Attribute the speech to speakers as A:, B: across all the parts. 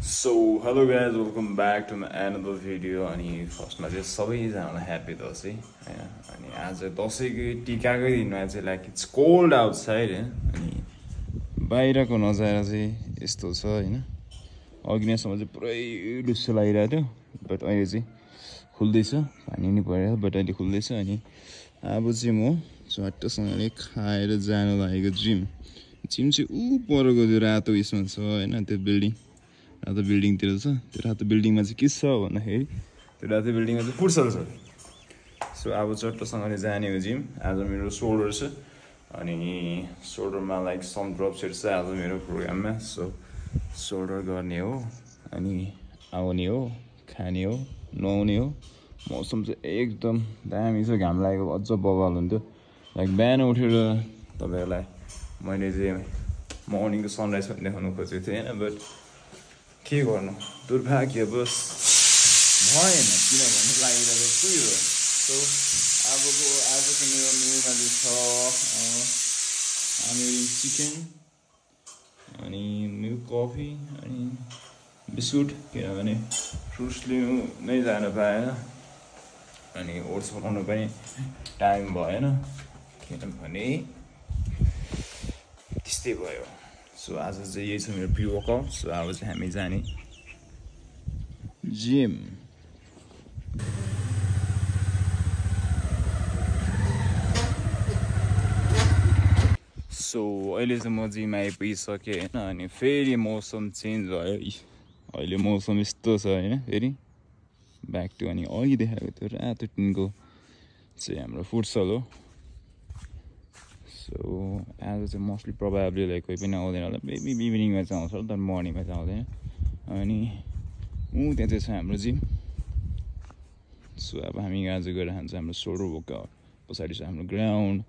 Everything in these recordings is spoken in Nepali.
A: So hello guys, welcome back to another video. अनि फर्स्टमा चाहिँ सबैजनालाई ह्याप्पी दसैँ हैन। अनि आज दसैँको टिकाकै दिनमा चाहिँ लाइक इट्स कोल्ड आउटसाइड हैन। अनि बाहिरको नजारा चाहिँ यस्तो छ हैन। अघिनासम्म चाहिँ पुरै लुस्सो लागिरहेको थियो, बट अहिले चाहिँ खुल्दैछ। पानी नि परिरहेको बट अहिले खुल्दैछ। अनि अब चाहिँ म झट्टसँगले खाएर जानु लागेको जिम चाहिँ ऊ परको त्यो रातो उयसमा छ हैन, त्यो बिल्डिङ रातो बिल्डिङतिर छ। त्यो रातो बिल्डिङमा चाहिँ के छ भन्दाखेरि त्यो रातो बिल्डिङमा चाहिँ फुटसल छ। सो अब चट्टसँगले जाने हो जिम। आज मेरो सोल्डर छ अनि सोल्डरमा लाइक सम ड्रप्सहरू छ आज मेरो प्रोग्राममा। सो सोल्डर गर्ने हो अनि आउने हो, खाने हो, नुहाउने हो। मौसम चाहिँ एकदम दामी छ, घाम लागेको अझ बवाल हुन्थ्यो। लाइक बिहान उठेर तपाईँहरूलाई मैले चाहिँ मर्निङको सनराइज पनि देखाउनु खोजेको थिएँ होइन, बट के गर्नु दुर्भाग्यवश भएन, किनभने लागिरहेको कुहिरो। सो आजको मेरो मेनुमा चाहिँ छ हामी चिकन अनि मिल्क कफी अनि बिस्कुट, किनभने फ्रुट्स लिनु नै जान पाएन अनि ओट्स बनाउनु पनि टाइम भएन, किनभने त्यस्तै भयो। सो आज चाहिँ यही छ मेरो प्री वर्कआउट। सो अब चाहिँ हामी जाने जिम। सो अहिले चाहिँ म जिम आइपुगिसकेँ होइन। अनि फेरि मौसम चेन्ज भयो, अहिले मौसम यस्तो छ होइन, फेरि ब्याक टु अनि अघि देखाएको त्यो रातो टिनको चाहिँ हाम्रो फुटसल हो। सो आज चाहिँ मोस्टली प्रोभाब्ली लाइक कोही पनि आउँदैन होला, मेबी इभिनिङमा चाहिँ आउँछ होला, तर मर्निङमा चाहिँ आउँदैन। अनि त्यहाँ चाहिँ छ हाम्रो जिम। सो अब हामी आज गएर खान्छ हाम्रो सोल्डर वर्कआउट। पछाडि छ हाम्रो ग्राउन्ड,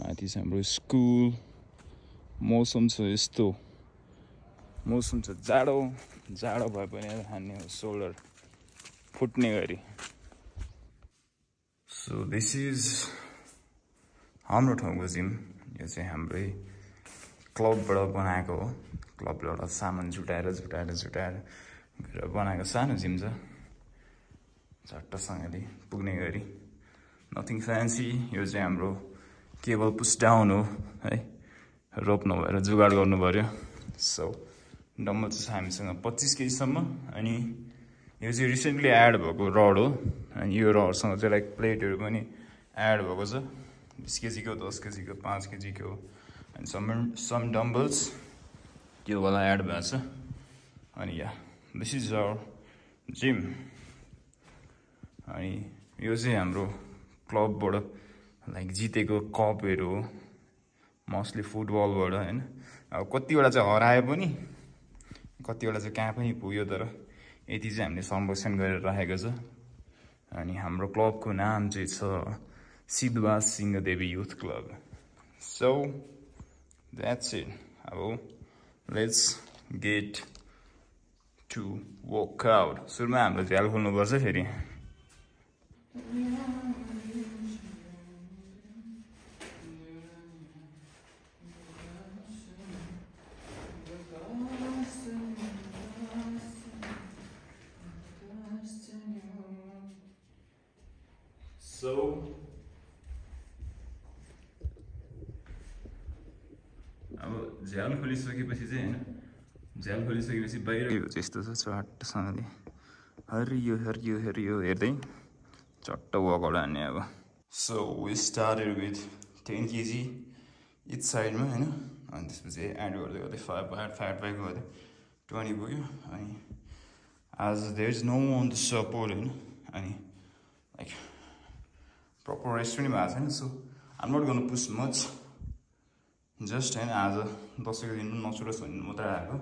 A: माथि छ हाम्रो स्कुल। मौसम छ यस्तो, मौसम छ जाडो भए पनि खाने हो सोल्डर फुट्ने गरी। सो दिस इज हाम्रो ठाउँको जिम। यो चाहिँ हाम्रै क्लबबाट बनाएको हो। क्लबबाट सामान जुटाएर गरेर बनाएको सानो जिम छ, झट्टसँगले पुग्ने गरी। Nothing fancy. यो चाहिँ हाम्रो केबल पुस डाउन हो है, रोप नभएर जुगाड गर्नु पर्यो। सो डम्बल चाहिँ छ हामीसँग 25 केजीसम्म। अनि यो चाहिँ रिसेन्टली एड भएको रड हो। अनि यो रडसँग चाहिँ लाइक प्लेटहरू पनि एड भएको छ, 20 केजीको, 10 केजीको, 5 केजीको। अनि सम डम्बल्स त्यो वाला एड भएको छ। अनि या दिस इज आवर जिम। अनि यो चाहिँ हाम्रो क्लबबाट लाइक जितेको कपहरू हो, मोस्टली फुटबलबाट होइन। अब कतिवटा चाहिँ हरायो पनि, कतिवटा चाहिँ कहाँ पनि पुग्यो, तर यति चाहिँ हामीले संरक्षण गरेर राखेको छ। अनि हाम्रो क्लबको नाम चाहिँ छ Siddhawas Singhadevi youth club. So that's it. अब लेट्स गेट टु वर्कआउट। सुरुमा हाम्रो झ्याल खोल्नुपर्छ फेरि। सो अब झ्याल खोलिसकेपछि चाहिँ होइन, झ्याल खोलिसकेपछि बाहिर यस्तो छ चट्टसँगले हरियो हरियो हरियो हेर्दै चट्ट वर्कआउट हान्ने अब। So we started with 10 KG each साइडमा होइन। अनि त्यसपछि एड गर्दै गर्दै 5 गर्दै 20 पुग्यो। अनि आज there is no one to support होइन। अनि लाइक प्रपर रेस्ट पनि भएको छैन। So I'm not gonna push much, just होइन आज दसैँको दिन पनि नछुटोस् भन्ने मात्रै आएको,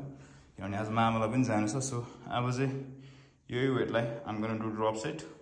A: किनभने आज मामालाई पनि जानु छ। सो अब चाहिँ यही वेटलाई I'm gonna do drop set.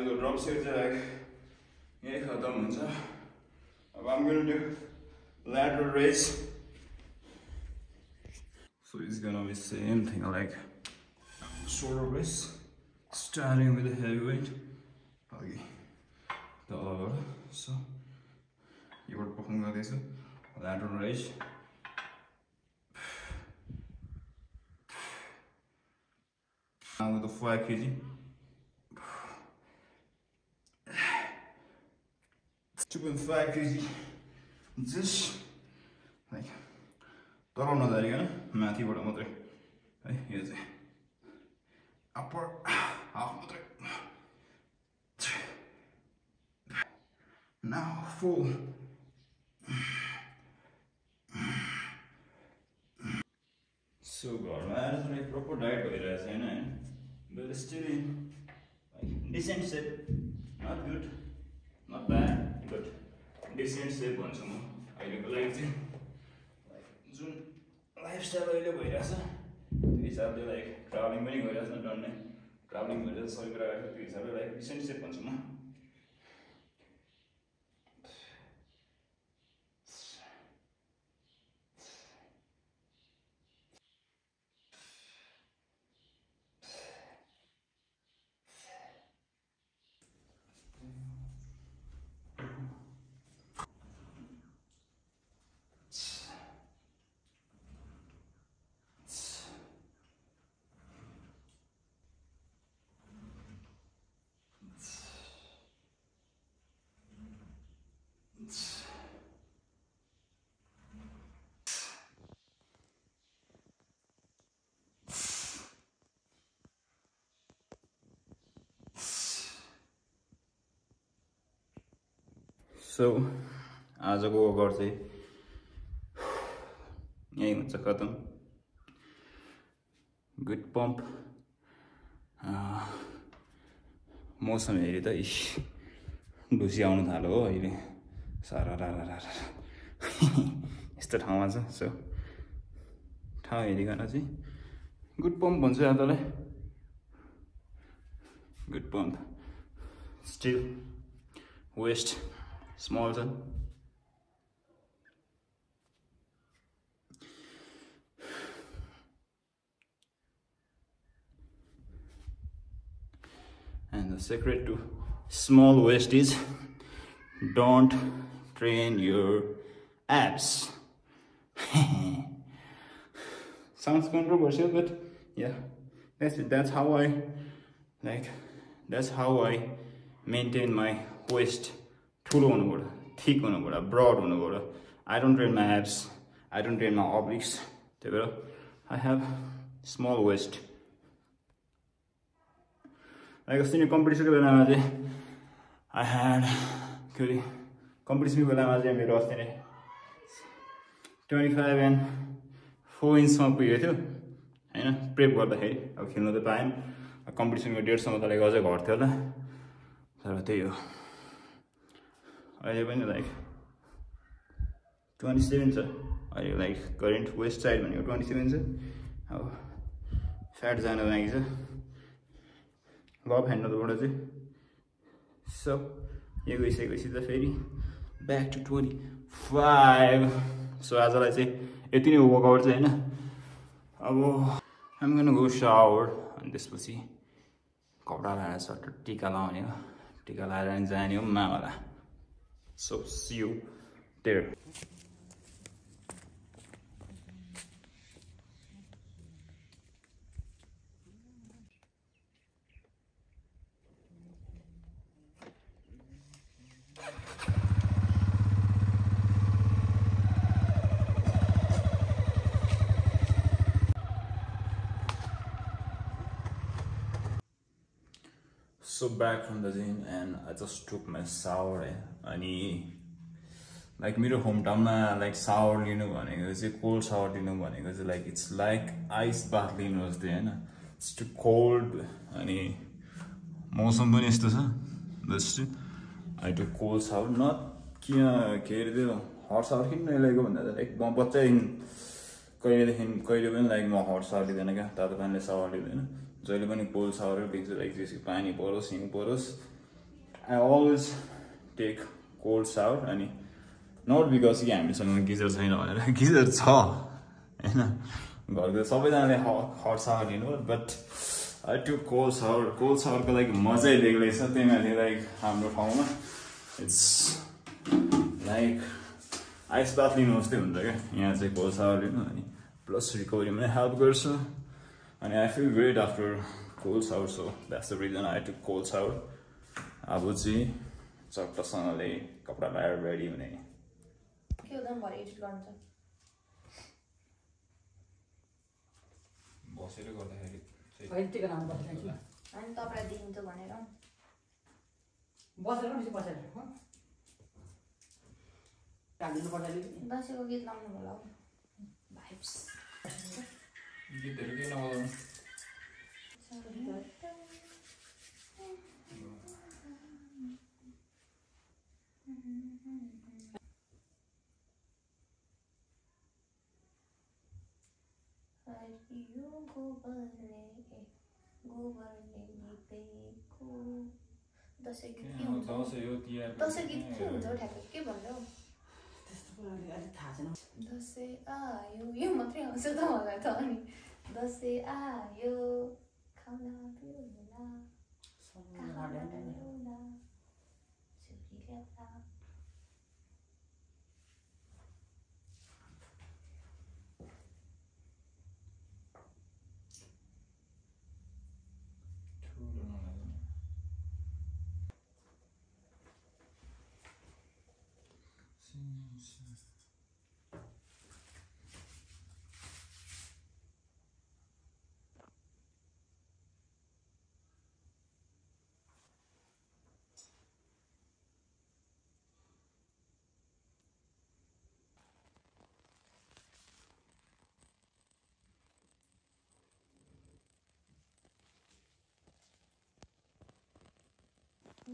A: आजको ड्रप सेट चाहिँ यही खतम हुन्छ अब I'm going to do lateral raise. So it's gonna be same thing like shoulder raise, starting with a heavy weight. Okay, so you will perform like this lateral raise. Now with the 5 kg. 2.5 kg. Just like taraw nadzariकन माथिबाट मात्रै है यो चाहिँ upper half मात्रै. Now full. So घरमा आएर चाहिँ proper diet भइरहेछ हैन हैन but still in like decent shape, not good, not bad, but decent shape भन्छु म अहिलेको लागि चाहिँ जुन लाइफस्टाइल अहिले भइरहेछ त्यो हिसाबले लाइक ट्राभलिङ पनि गरिरहेछ न डन्ने ट्राभलिङ भइरहेछ सबै कुरा गरेको त्यो हिसाबले लाइक डिसेन्ट सेप भन्छु म. So आजको वर्कआउट चाहिँ यही हुन्छ खतम. Good pump. मौसम हेरी त इस ढुसी आउनु थाल्यो हो अहिले सारा रा यस्तो ठाउँमा छ. सो ठाउँ हेरिकन चाहिँ गुड पम्प भन्छु आजलाई. Good pump. Still waist small son. And the secret to small waist is don't train your abs. Sounds controversial, but yeah, that's it. That's how I maintain my waist. ठुलो हुनुपर्छ, थिक हुनुपर्छ, ब्रड हुनुपर्छ. I don't train my abs, I don't train my obliques. त्यही भएर I have small waist. अस्ति नै कम्पिटिसनको बेलामा चाहिँ I had कम्पिटिसनको बेलामा चाहिँ मेरो अस्ति नै 25 and 4 इन्चमा पुगेको थियो हैन. प्रेप गर्दाखेरि अब खेल्न त पाएन. कम्पिटिसनको डेटसम्म त लाइक अझै घट्थ्यो होला. तर त्यही हो. अहिले पनि लाइक 27 छ अहिले. लाइक करेन्ट वेस्ट साइड भनेको 27 छ. अब फ्याट जानु लागि छ लभ ह्यान्डलबाट चाहिँ. सो यो गइसकेपछि त फेरि ब्याक टु 25. सो आजलाई चाहिँ यति नै वर्कआउट चाहिँ हैन. अब I'm gonna go shower अनि त्यसपछि कपडा लगाएर सट्ट टिका लाउने हो. टिका लगाएर जाने हो मामालाई. So see you there. So back from the gym and I just took my shower. अनि लाइक मेरो होम टाउनमा लाइक सावर लिनु भनेको चाहिँ कोल्ड सावर लिनु भनेको चाहिँ like it's like ice bath लिनु जस्तै हैन. It's too cold. अनि मौसम पनि यस्तो छ just I too cold shower. नट किन के अरे त्यो हट सावर किन नलिएको भन्दा चाहिँ लाइक म बच्चादेखि कहिले पनि लाइक म हट सावर लिँदैन क्या. तातो पानीले सावर लिँदैन. जहिले पनि कोल्ड सावरै लिन्छु. लाइक त्यसको पानी परोस् हिउँ परोस् I always take cold shower अनि not because कि हामीसँग गिजर छैन भनेर गिजर छ हैन घरको सबैजनाले हट shower लिनु but I took cold shower को लागि मजै बेग्लै छ त्यहीमाथि लाइक हाम्रो ठाउँमा it's like ice bath लिनु जस्तै हुन्छ क्या यहाँ चाहिँ cold shower लिनु अनि plus recovery मा help गर्छ अनि I feel great after cold shower so that's the reason I took cold shower अब चाहिँ चट्टसँगले कपडा लगाएर रेडी हुने
B: के उदम भरे एडिट गर्नु छ
A: बसेर गर्दाखेरि
C: अहिले टिका नाम बसेर
B: अनि तपाईलाई दिन्छ भनेर
C: बसेर पनि बसेर काट्नु पर्छ नि
B: दशैंको गीत गाउनु होला भाइब्स
A: गीतहरु के नगाउनु
B: दशैं गीत के हुन्छ दशैं गीत के हुन्छ ठ्याक्कै के भन्नु
C: त्यस्तो पनि अलि थाहा छैन
B: दशैं आयो यो मात्रै आउँछ त मलाई त अनि दशैं आयो खाना पिउला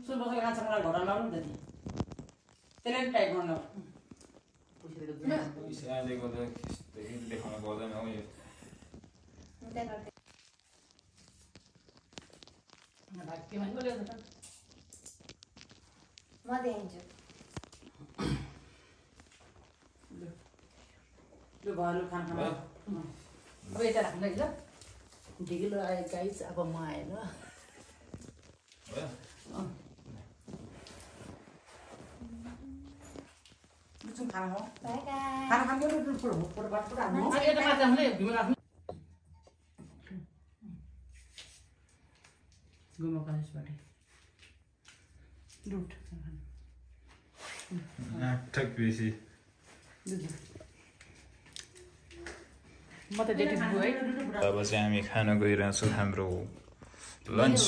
C: सुन बसेर खान्छ मलाई घर लाउनु नि त त्यसले नि टाइप गर्नु
A: पैसा आलेको त देखाउन पर्दैन हो यो
C: के भन्नु ल्याउँछ त
B: म दिन्छु
C: त्यो घरले खाना अब यता राख्नु ल ढिलो आयो गाइस अब म आएन खाना हो खाना खानु फोटो बाटो राख्नु यता माथि आउनु भिमा राख्नु गुमा कलेजबाट रुट
A: नाटक बेसी
C: म त डेटी गु है
A: अब चाहिँ हामी खान गइरहेछौँ हाम्रो लन्च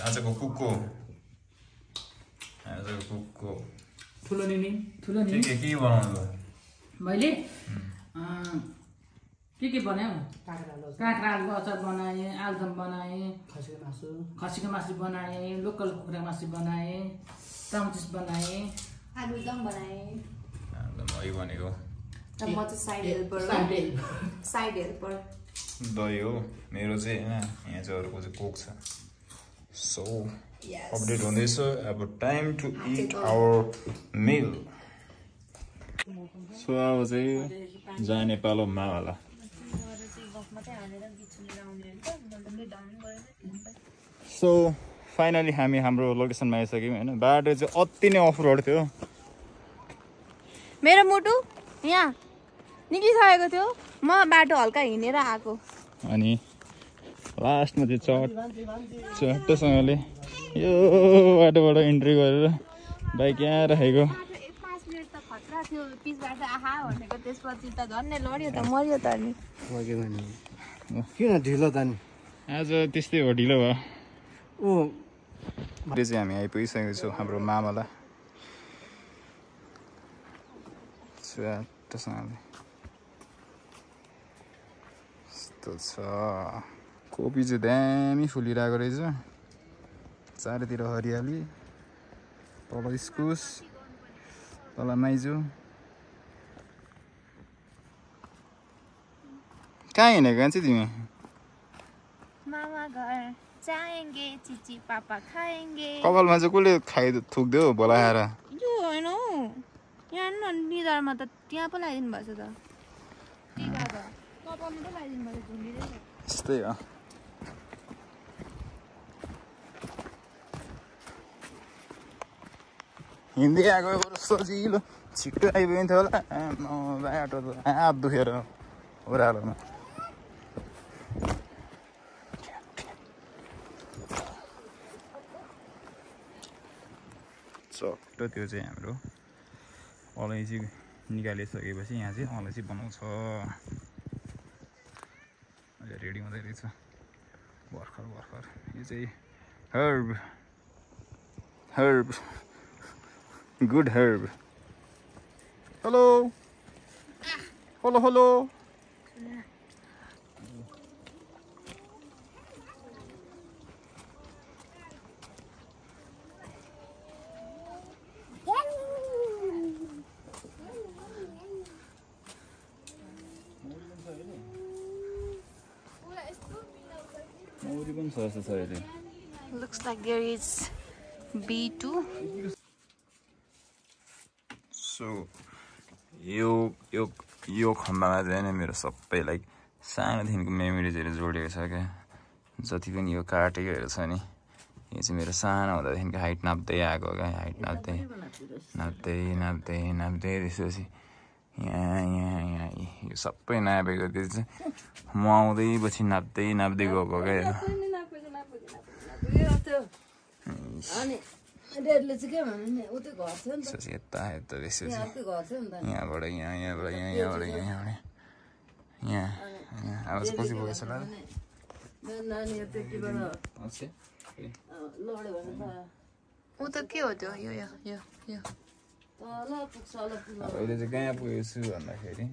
A: आजको कुकको
C: ठुलो निनी
A: के बनाउनु भयो
C: मैले के बनायो काँक्रा आलुको अचार बनाएँ आलुदम बनाएँ खसीको मासु बनाएँ लोकल कुखुरा मासु बनाएँ टमाटिस बनाएँ
B: आलुदम बनाएँ
A: दही भनेको
B: म चाहिँ साइड हेल्पर
A: दही हो मेरो चाहिँ होइन यहाँ चाहिँ अरूको चाहिँ कोक छ सो अपडेट हुँदैछ अब time to eat our meal so अब चाहिँ जाने पालो मावाला सो फाइनली हामी हाम्रो लोकेसनमा आइसक्यौँ होइन बाटो चाहिँ अति नै अफ रोड थियो
B: मेरो मुटु यहाँ निक्लिसकेको थियो म बाटो हल्का हिँडेर आएको
A: अनि लास्टमा चाहिँ चट्टसँगले यो बाटोबाट इन्ट्री गरेर बाइक यहाँ राखेको
B: 5 मिनट त खतरा थियो पिछबाट आहा भनेको त्यसपछि त झन्नै लड्यो त मर्यो त अनि
D: किन ढिलो त नि
A: आज त्यस्तै हो ढिलो भयो
D: ओ
A: अहिले चाहिँ हामी आइपुगिसकेको छौँ हाम्रो मामाला चट्टसँगले यस्तो छ कोपी चाहिँ दामी फुलिरहेको रहेछ चारैतिर हरियाली तल इस्कुस तल माइजू कहाँ हिँडेको चाहिँ तिमी
B: मामा घर चाहेंगे चिची पापा खाएंगे
A: कपालमा चाहिँ कसले थुक्दियो बोलाएर
B: यो होइन हौ यहाँ न निधारमा त त्यहाँ पो लगाइदिनु भएको छ त टिका त कपालमा त लगाइदिनु भएको छ झुन्डिँदै
A: त्यस्तै हो हिँड्दै आएको सजिलो छिट्टो आइपुग्यो थियो होला बाटो त हात दुखेर ओह्रालोमा चट्टो त्यो चाहिँ हाम्रो अलैँची निकालिसकेपछि यहाँ चाहिँ अलैँची बनाउँछ अहिले रेडी हुँदै रहेछ भर्खर भर्खर यो चाहिँ herb good herb hello hello hello
B: Looks like there is B2.
A: So, यो खम्बामा चाहिँ नि मेरो सबै लाइक सानोदेखिको मेमोरिजहरू जोडिएको छ क्या जति पनि यो काटेकोहरू छ नि यो चाहिँ मेरो सानो हुँदादेखिको हाइट नाप्दै आएको क्या हाइट नाप्दै त्यसपछि यहाँ यो सबै नापेको त्यो चाहिँ म आउँदै पछि नाप्दै गएको क्या यता त्यसपछि यहाँबाट यहाँ आवाज कति पुगेछ होला
B: ऊ त के हो त्यो यो
A: अहिले चाहिँ कहाँ पुगेको छु भन्दाखेरि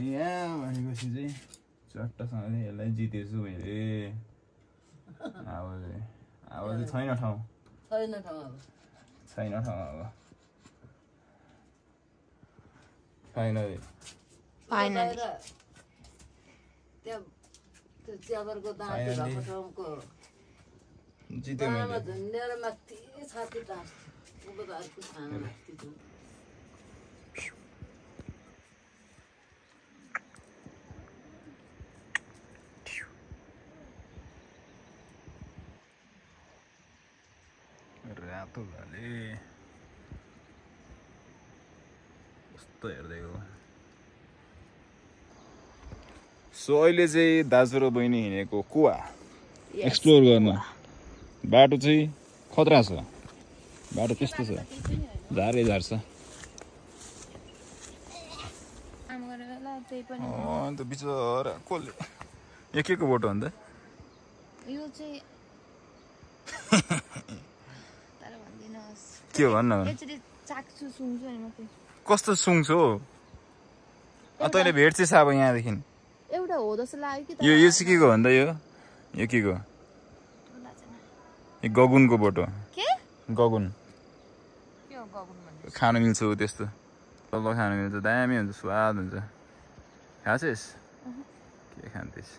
A: यहाँ भनेपछि चाहिँ चट्टसँगले यसलाई जितेछु मैले अब चाहिँ छैन ठाउँ अब फाइनली जित्यो रातो भाले कस्तो हेर्दै हो सो अहिले चाहिँ दाजु र बहिनी हिँडेको कुवा एक्सप्लोर गर्न बाटो चाहिँ खतरा छ बाटो त्यस्तो छ झारै झार्छ अन्त बिचरा कसले यो के को बोटो अन्त
B: यो चाहिँ
A: के हो भन्न कस्तो सुङ्छु हो तैँले भेट्छस् अब यहाँदेखि
B: एउटा हो जस्तो लाग्यो कि
A: यो चाहिँ के को भन्दा यो के को यो गगुनको बोटो गगुन खानु मिल्छ त्यस्तो तल खानु मिल्छ दामी हुन्छ स्वाद हुन्छ खाछेस् के खान्थेस्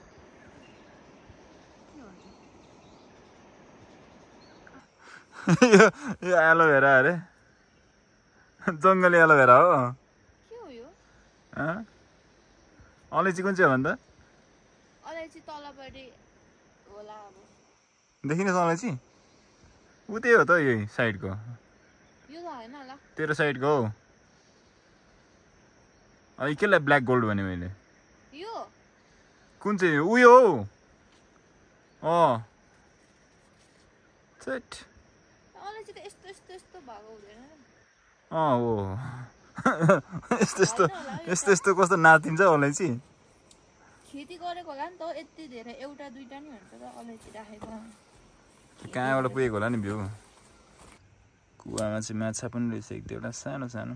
A: यो एलोभेरा अरे जङ्गली एलोभेरा हो अलैँची कुन चाहिँ हो भन्दा देखिनुहोस् अलैँची ऊ त्यही हो त यही साइडको तेरो साइडको हो अनि केलाई ब्ल्याक गोल्ड भने मैले कुन चाहिँ उयो हो हो यस्तो कस्तो नाचिन्छ अलैँची
B: खेती गरेको होला नि त यति धेरै एउटा दुईटा नि हुन्छ त अलैँची राखेको
A: कहाँबाट पुगेको होला नि भ्यू कुवामा चाहिँ माछा पनि रहेछ एक दुईवटा सानो सानो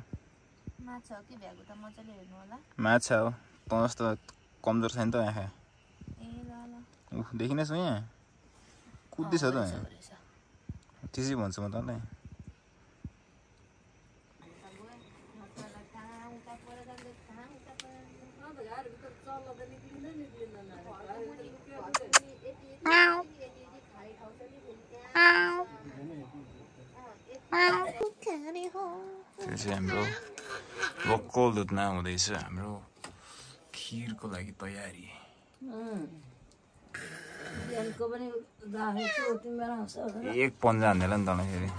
B: माछा हो कि भ्यागु त मजाले हेर्नु होला
A: माछा हो त जस्तो कमजोर छैन त आँखा
B: ल
A: देखिनुहोस् यहाँ कुद्दैछ त त्यसै भन्छु म तँलाई चाहिँ हाम्रो लोकल दुधमा हुँदैछ हाम्रो खिरको लागि तयारी एक पन्जा हान्दैला नि त फेरि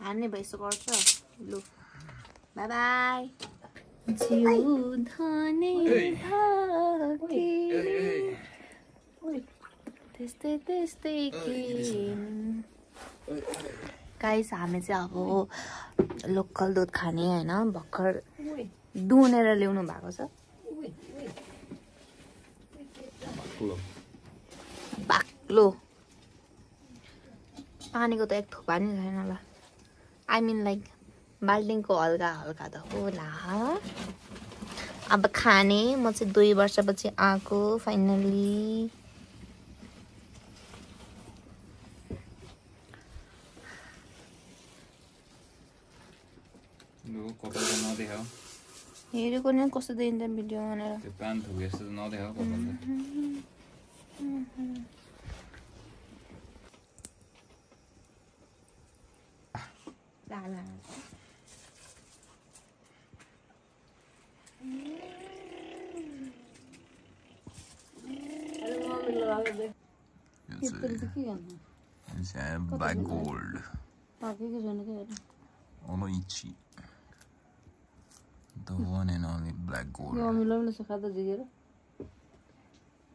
B: हान्ने भइसो गर्छ लु बाई बाई जिउँदने भाकी त्यस्तै त्यस्तै के गाइस हामी चाहिँ अब लोकल दुध खाने होइन भर्खर दुनेर ल्याउनु भएको छ बाक्लो पानीको त एक थोपा नि छैन ल आई मिन लाइक बाल्टिङको हल्का हल्का त होला अब खाने म चाहिँ 2 वर्षपछि आएको फाइनली हेरेको नि कस्तो देखिन्छ भिडियो भनेर
A: त्यो पान थुक जस्तो नदेखाऊ कपाल It's black gold. Onoichi. The one and only black gold. So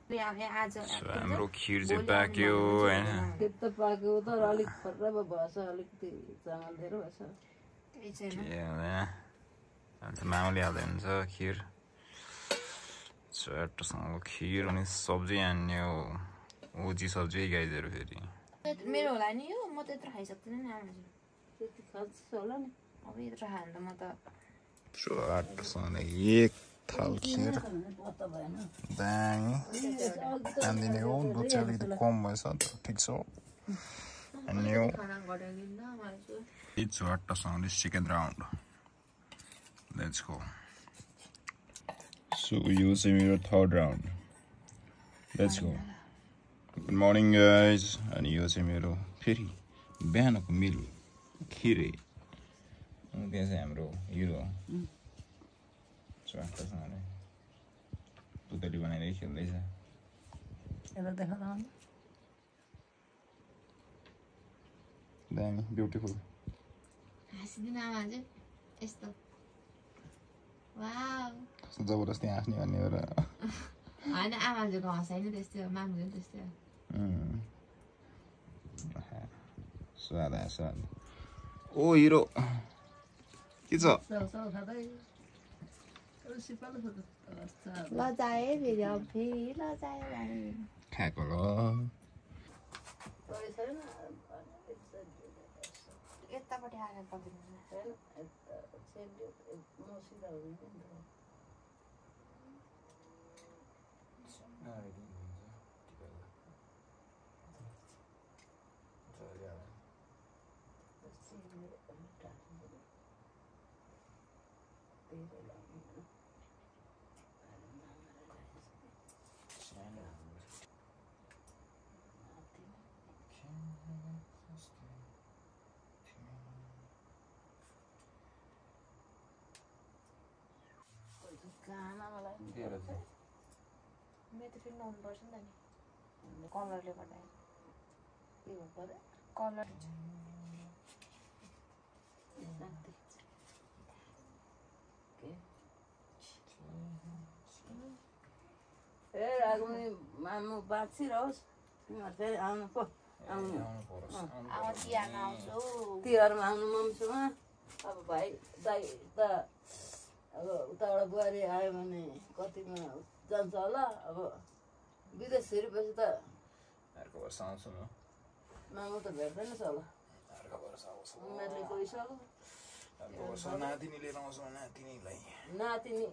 A: हाम्रो खिर चाहिँ पाक्यो हैन
C: त्यो पाक्यो त अलिक खर्रा भएछ अलिकति चामल धेरै भएछ
A: अन्त माउले हाल्दै हुन्छ खिर चट्टसँग खिर अनि सब्जी हान्ने हो ओजी सब्जी गाइजहरु फेरि
B: मेरो होला नि यो म त्यत्रो खाइसक्दिन नि आमा
C: त्यति खान्छ होला नि
B: अब यत्रो खान त म त
A: चट्टसँग एक थाल खिर दामी हान्दिने हो दुध चाहिँ अलिकति कम भएछ ठिक छ अनि यो चट्टसँग chicken round let's go so यो चाहिँ मेरो third round let's go good morning guys अनि यो चाहिँ मेरो फेरि बिहानको मिल खिरे त्यहाँ चाहिँ हाम्रो हिरो चट्टसँगले पुतली बनाएर खेल्दैछ दामी ब्युटिफुल
B: हाँसिदिन आमा चाहिँ यस्तो वाउ
A: जबरजस्ती हाँस्ने भन्ने हो र
B: होइन आमाजुको हँसाइ नै त्यस्तै हो मामुले पनि त्यस्तै हो
A: स्वाद स्वाद ओ हिरो के छ
B: लजाए फेरि अब फेरि लजायो
A: खाएको ल
B: यतापट्टि आएर पक्रिनु मेरो त फेरि नुहाउनु पर्छ नि त नि कलरले गर्दा के गर्नु पर्यो कलर
C: मामु बाँचिरहोस् तिमीहरू फेरि आउनु पो आउनु तिहारमा आउनु मम्मीसँग अब भाइ दाइ त अब उताबाट बुहारी आयो भने कतिमा जान्छ होला अब विदेश फेरिपछि त
A: अर्को वर्ष आउँछु म
C: मामु त भेट्दैनछ होला
A: अर्को वर्ष आउँछु
C: उमेरले गइसक्यो
A: अर्को वर्ष नातिनी लिएर आउँछु नातिनीलाई
C: नातिनी